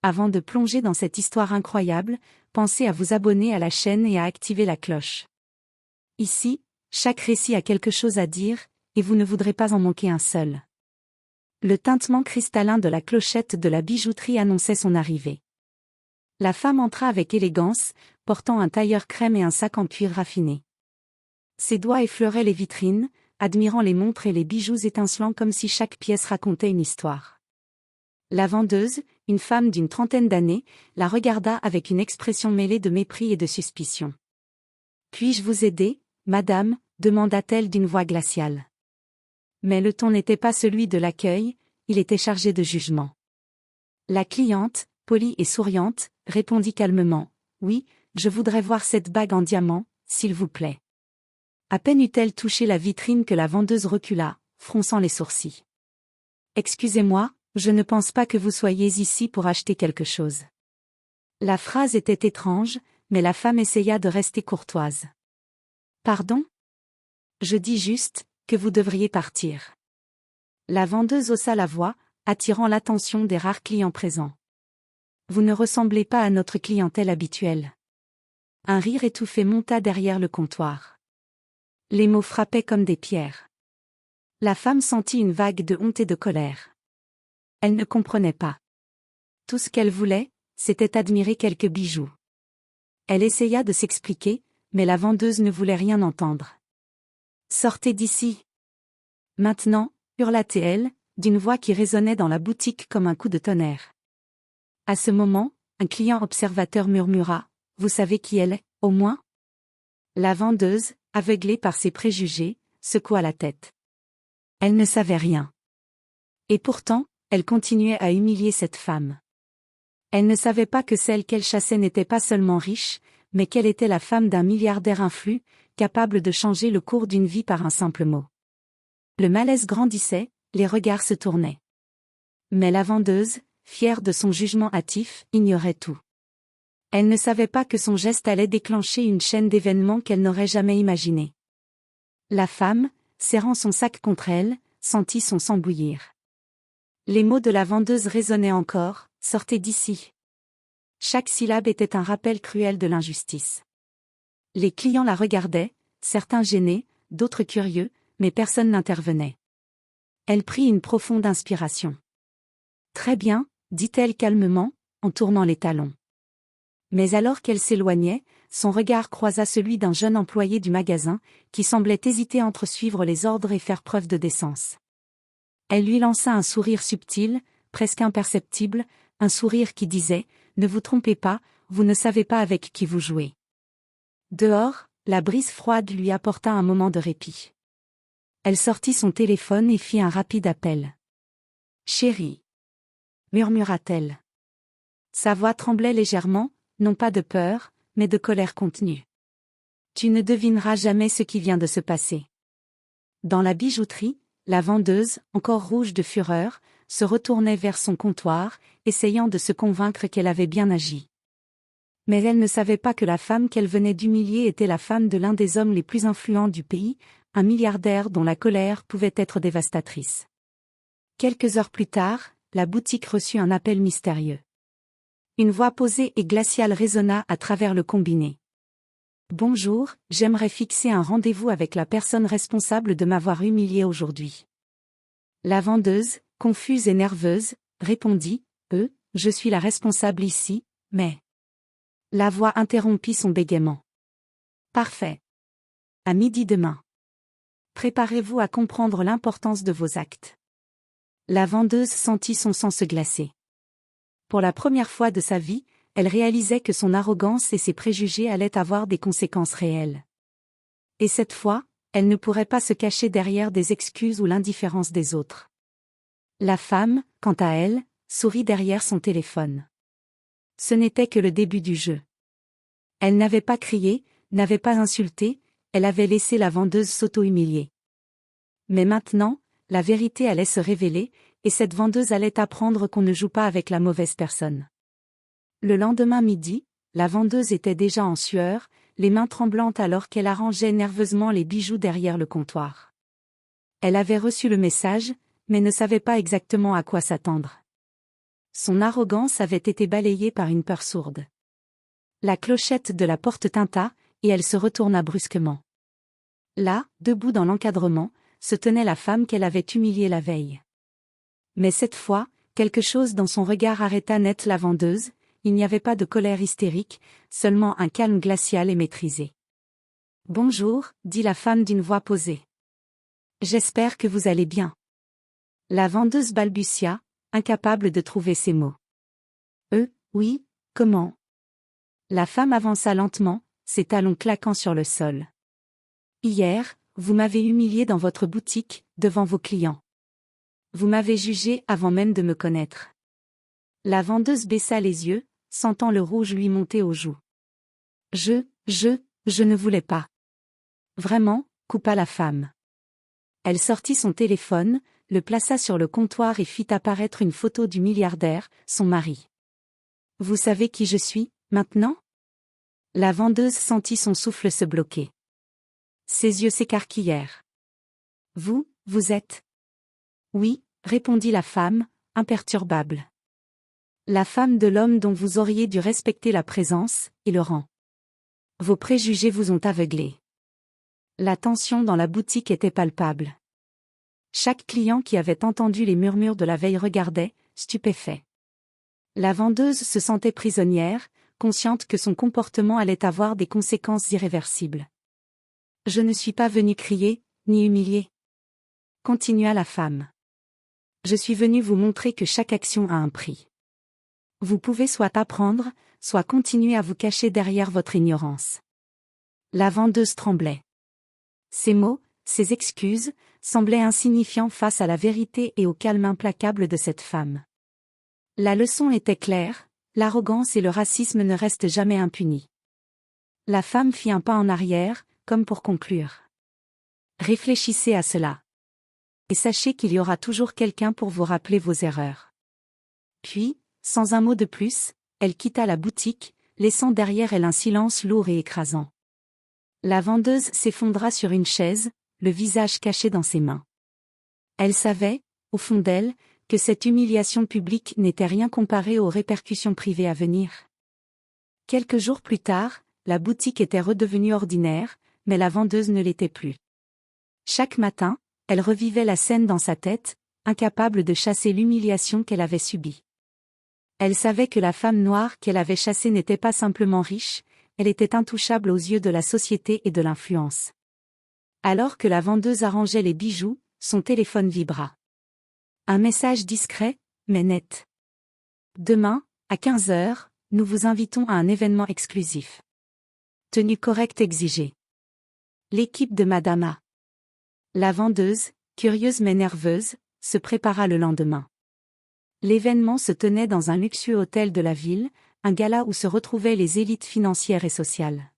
Avant de plonger dans cette histoire incroyable, pensez à vous abonner à la chaîne et à activer la cloche. Ici, chaque récit a quelque chose à dire, et vous ne voudrez pas en manquer un seul. Le tintement cristallin de la clochette de la bijouterie annonçait son arrivée. La femme entra avec élégance, portant un tailleur crème et un sac en cuir raffiné. Ses doigts effleuraient les vitrines, admirant les montres et les bijoux étincelants comme si chaque pièce racontait une histoire. La vendeuse, une femme d'une trentaine d'années, la regarda avec une expression mêlée de mépris et de suspicion. « Puis-je vous aider, madame ?» demanda-t-elle d'une voix glaciale. Mais le ton n'était pas celui de l'accueil, il était chargé de jugement. La cliente, polie et souriante, répondit calmement, « Oui, je voudrais voir cette bague en diamant, s'il vous plaît. » À peine eut-elle touché la vitrine que la vendeuse recula, fronçant les sourcils. « Excusez-moi, je ne pense pas que vous soyez ici pour acheter quelque chose. » La phrase était étrange, mais la femme essaya de rester courtoise. « Pardon ? Je dis juste que vous devriez partir. » La vendeuse haussa la voix, attirant l'attention des rares clients présents. « Vous ne ressemblez pas à notre clientèle habituelle. » Un rire étouffé monta derrière le comptoir. Les mots frappaient comme des pierres. La femme sentit une vague de honte et de colère. Elle ne comprenait pas. Tout ce qu'elle voulait, c'était admirer quelques bijoux. Elle essaya de s'expliquer, mais la vendeuse ne voulait rien entendre. « Sortez d'ici !» Maintenant, hurla-t-elle, d'une voix qui résonnait dans la boutique comme un coup de tonnerre. À ce moment, un client observateur murmura, « Vous savez qui elle est, au moins ?» La vendeuse, aveuglée par ses préjugés, secoua la tête. Elle ne savait rien. Et pourtant, elle continuait à humilier cette femme. Elle ne savait pas que celle qu'elle chassait n'était pas seulement riche, mais qu'elle était la femme d'un milliardaire influ, capable de changer le cours d'une vie par un simple mot. Le malaise grandissait, les regards se tournaient. Mais la vendeuse, fière de son jugement hâtif, ignorait tout. Elle ne savait pas que son geste allait déclencher une chaîne d'événements qu'elle n'aurait jamais imaginée. La femme, serrant son sac contre elle, sentit son sang bouillir. Les mots de la vendeuse résonnaient encore, « Sortez d'ici !» Chaque syllabe était un rappel cruel de l'injustice. Les clients la regardaient, certains gênés, d'autres curieux, mais personne n'intervenait. Elle prit une profonde inspiration. « Très bien, » dit-elle calmement, en tournant les talons. Mais alors qu'elle s'éloignait, son regard croisa celui d'un jeune employé du magasin, qui semblait hésiter entre suivre les ordres et faire preuve de décence. Elle lui lança un sourire subtil, presque imperceptible, un sourire qui disait « Ne vous trompez pas, vous ne savez pas avec qui vous jouez. » Dehors, la brise froide lui apporta un moment de répit. Elle sortit son téléphone et fit un rapide appel. « Chérie » murmura-t-elle. Sa voix tremblait légèrement, non pas de peur, mais de colère contenue. « Tu ne devineras jamais ce qui vient de se passer. » Dans la bijouterie, la vendeuse, encore rouge de fureur, se retournait vers son comptoir, essayant de se convaincre qu'elle avait bien agi. Mais elle ne savait pas que la femme qu'elle venait d'humilier était la femme de l'un des hommes les plus influents du pays, un milliardaire dont la colère pouvait être dévastatrice. Quelques heures plus tard, la boutique reçut un appel mystérieux. Une voix posée et glaciale résonna à travers le combiné. « Bonjour, j'aimerais fixer un rendez-vous avec la personne responsable de m'avoir humiliée aujourd'hui. » La vendeuse, confuse et nerveuse, répondit, « Je suis la responsable ici, mais… » La voix interrompit son bégaiement. « Parfait. À midi demain. Préparez-vous à comprendre l'importance de vos actes. » La vendeuse sentit son sang se glacer. Pour la première fois de sa vie, elle réalisait que son arrogance et ses préjugés allaient avoir des conséquences réelles. Et cette fois, elle ne pourrait pas se cacher derrière des excuses ou l'indifférence des autres. La femme, quant à elle, sourit derrière son téléphone. Ce n'était que le début du jeu. Elle n'avait pas crié, n'avait pas insulté, elle avait laissé la vendeuse s'auto-humilier. Mais maintenant, la vérité allait se révéler, et cette vendeuse allait apprendre qu'on ne joue pas avec la mauvaise personne. Le lendemain midi, la vendeuse était déjà en sueur, les mains tremblantes alors qu'elle arrangeait nerveusement les bijoux derrière le comptoir. Elle avait reçu le message, mais ne savait pas exactement à quoi s'attendre. Son arrogance avait été balayée par une peur sourde. La clochette de la porte tinta, et elle se retourna brusquement. Là, debout dans l'encadrement, se tenait la femme qu'elle avait humiliée la veille. Mais cette fois, quelque chose dans son regard arrêta net la vendeuse, il n'y avait pas de colère hystérique, seulement un calme glacial et maîtrisé. « Bonjour, dit la femme d'une voix posée. J'espère que vous allez bien. » La vendeuse balbutia, incapable de trouver ses mots. Oui, comment ? La femme avança lentement, ses talons claquant sur le sol. Hier, vous m'avez humilié dans votre boutique, devant vos clients. Vous m'avez jugé avant même de me connaître. La vendeuse baissa les yeux, sentant le rouge lui monter aux joues. Je ne voulais pas. Vraiment, coupa la femme. Elle sortit son téléphone, le plaça sur le comptoir et fit apparaître une photo du milliardaire, son mari. Vous savez qui je suis, maintenant ? La vendeuse sentit son souffle se bloquer. Ses yeux s'écarquillèrent. Vous êtes ? Oui, répondit la femme, imperturbable. La femme de l'homme dont vous auriez dû respecter la présence et le rang. Vos préjugés vous ont aveuglé. La tension dans la boutique était palpable. Chaque client qui avait entendu les murmures de la veille regardait, stupéfait. La vendeuse se sentait prisonnière, consciente que son comportement allait avoir des conséquences irréversibles. Je ne suis pas venue crier, ni humilier. Continua la femme. Je suis venue vous montrer que chaque action a un prix. Vous pouvez soit apprendre, soit continuer à vous cacher derrière votre ignorance. La vendeuse tremblait. Ces mots, ces excuses, semblaient insignifiants face à la vérité et au calme implacable de cette femme. La leçon était claire, l'arrogance et le racisme ne restent jamais impunis. La femme fit un pas en arrière, comme pour conclure. Réfléchissez à cela. Et sachez qu'il y aura toujours quelqu'un pour vous rappeler vos erreurs. Puis, sans un mot de plus, elle quitta la boutique, laissant derrière elle un silence lourd et écrasant. La vendeuse s'effondra sur une chaise, le visage caché dans ses mains. Elle savait, au fond d'elle, que cette humiliation publique n'était rien comparée aux répercussions privées à venir. Quelques jours plus tard, la boutique était redevenue ordinaire, mais la vendeuse ne l'était plus. Chaque matin, elle revivait la scène dans sa tête, incapable de chasser l'humiliation qu'elle avait subie. Elle savait que la femme noire qu'elle avait chassée n'était pas simplement riche, elle était intouchable aux yeux de la société et de l'influence. Alors que la vendeuse arrangeait les bijoux, son téléphone vibra. Un message discret, mais net. Demain, à 15 heures, nous vous invitons à un événement exclusif. Tenue correcte exigée. L'équipe de Madame A. La vendeuse, curieuse mais nerveuse, se prépara le lendemain. L'événement se tenait dans un luxueux hôtel de la ville, un gala où se retrouvaient les élites financières et sociales.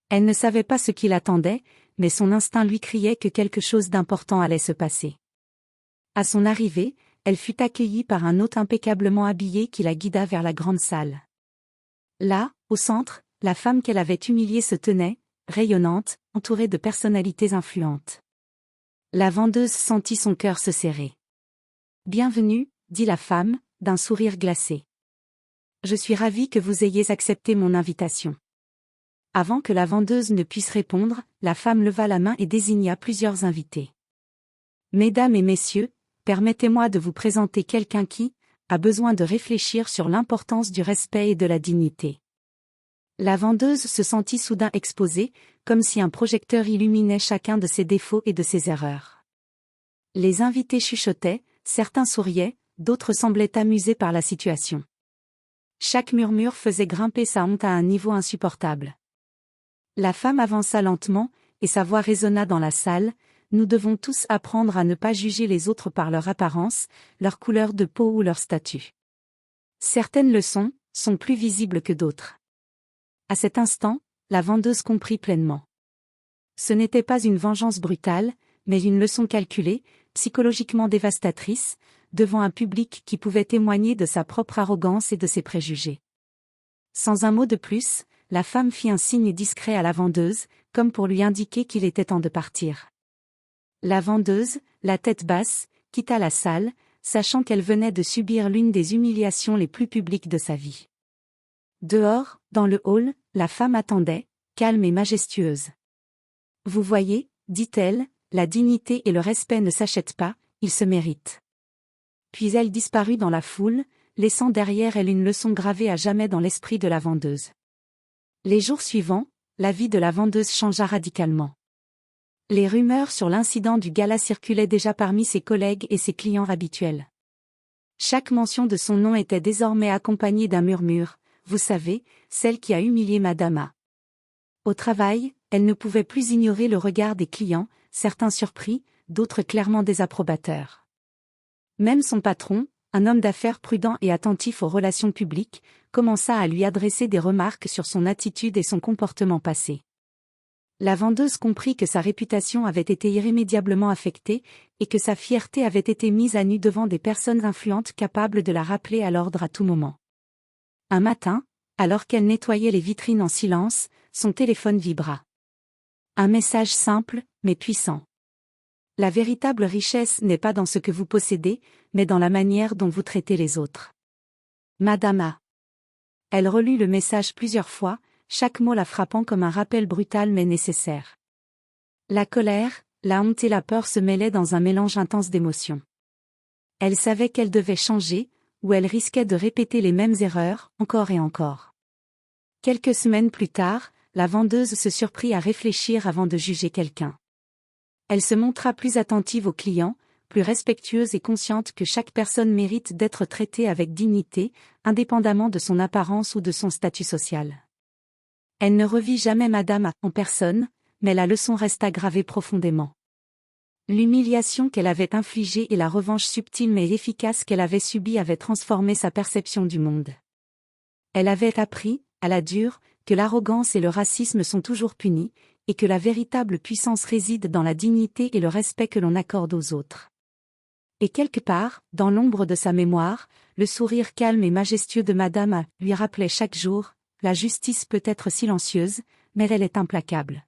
Elle ne savait pas ce qui l'attendait, mais son instinct lui criait que quelque chose d'important allait se passer. À son arrivée, elle fut accueillie par un hôte impeccablement habillé qui la guida vers la grande salle. Là, au centre, la femme qu'elle avait humiliée se tenait, rayonnante, entourée de personnalités influentes. La vendeuse sentit son cœur se serrer. « Bienvenue, » dit la femme, d'un sourire glacé. « Je suis ravie que vous ayez accepté mon invitation. » Avant que la vendeuse ne puisse répondre, la femme leva la main et désigna plusieurs invités. « Mesdames et messieurs, permettez-moi de vous présenter quelqu'un qui a besoin de réfléchir sur l'importance du respect et de la dignité. » La vendeuse se sentit soudain exposée, comme si un projecteur illuminait chacun de ses défauts et de ses erreurs. Les invités chuchotaient, certains souriaient, d'autres semblaient amusés par la situation. Chaque murmure faisait grimper sa honte à un niveau insupportable. La femme avança lentement, et sa voix résonna dans la salle. Nous devons tous apprendre à ne pas juger les autres par leur apparence, leur couleur de peau ou leur statut. Certaines leçons sont plus visibles que d'autres. À cet instant, la vendeuse comprit pleinement. Ce n'était pas une vengeance brutale, mais une leçon calculée, psychologiquement dévastatrice, devant un public qui pouvait témoigner de sa propre arrogance et de ses préjugés. Sans un mot de plus, la femme fit un signe discret à la vendeuse, comme pour lui indiquer qu'il était temps de partir. La vendeuse, la tête basse, quitta la salle, sachant qu'elle venait de subir l'une des humiliations les plus publiques de sa vie. Dehors, dans le hall, la femme attendait, calme et majestueuse. « Vous voyez, dit-elle, la dignité et le respect ne s'achètent pas, ils se méritent. » Puis elle disparut dans la foule, laissant derrière elle une leçon gravée à jamais dans l'esprit de la vendeuse. Les jours suivants, la vie de la vendeuse changea radicalement. Les rumeurs sur l'incident du gala circulaient déjà parmi ses collègues et ses clients habituels. Chaque mention de son nom était désormais accompagnée d'un murmure, « Vous savez, celle qui a humilié Madame A. » Au travail, elle ne pouvait plus ignorer le regard des clients, certains surpris, d'autres clairement désapprobateurs. Même son patron, un homme d'affaires prudent et attentif aux relations publiques, commença à lui adresser des remarques sur son attitude et son comportement passé. La vendeuse comprit que sa réputation avait été irrémédiablement affectée, et que sa fierté avait été mise à nu devant des personnes influentes capables de la rappeler à l'ordre à tout moment. Un matin, alors qu'elle nettoyait les vitrines en silence, son téléphone vibra. Un message simple, mais puissant. La véritable richesse n'est pas dans ce que vous possédez, mais dans la manière dont vous traitez les autres. Madame A. Elle relut le message plusieurs fois, chaque mot la frappant comme un rappel brutal mais nécessaire. La colère, la honte et la peur se mêlaient dans un mélange intense d'émotions. Elle savait qu'elle devait changer, ou elle risquait de répéter les mêmes erreurs, encore et encore. Quelques semaines plus tard, la vendeuse se surprit à réfléchir avant de juger quelqu'un. Elle se montra plus attentive aux clients, plus respectueuse et consciente que chaque personne mérite d'être traitée avec dignité, indépendamment de son apparence ou de son statut social. Elle ne revit jamais Madame A en personne, mais la leçon resta gravée profondément. L'humiliation qu'elle avait infligée et la revanche subtile mais efficace qu'elle avait subie avaient transformé sa perception du monde. Elle avait appris, à la dure, que l'arrogance et le racisme sont toujours punis, et que la véritable puissance réside dans la dignité et le respect que l'on accorde aux autres. Et quelque part, dans l'ombre de sa mémoire, le sourire calme et majestueux de Madame A lui rappelait chaque jour, la justice peut être silencieuse, mais elle est implacable.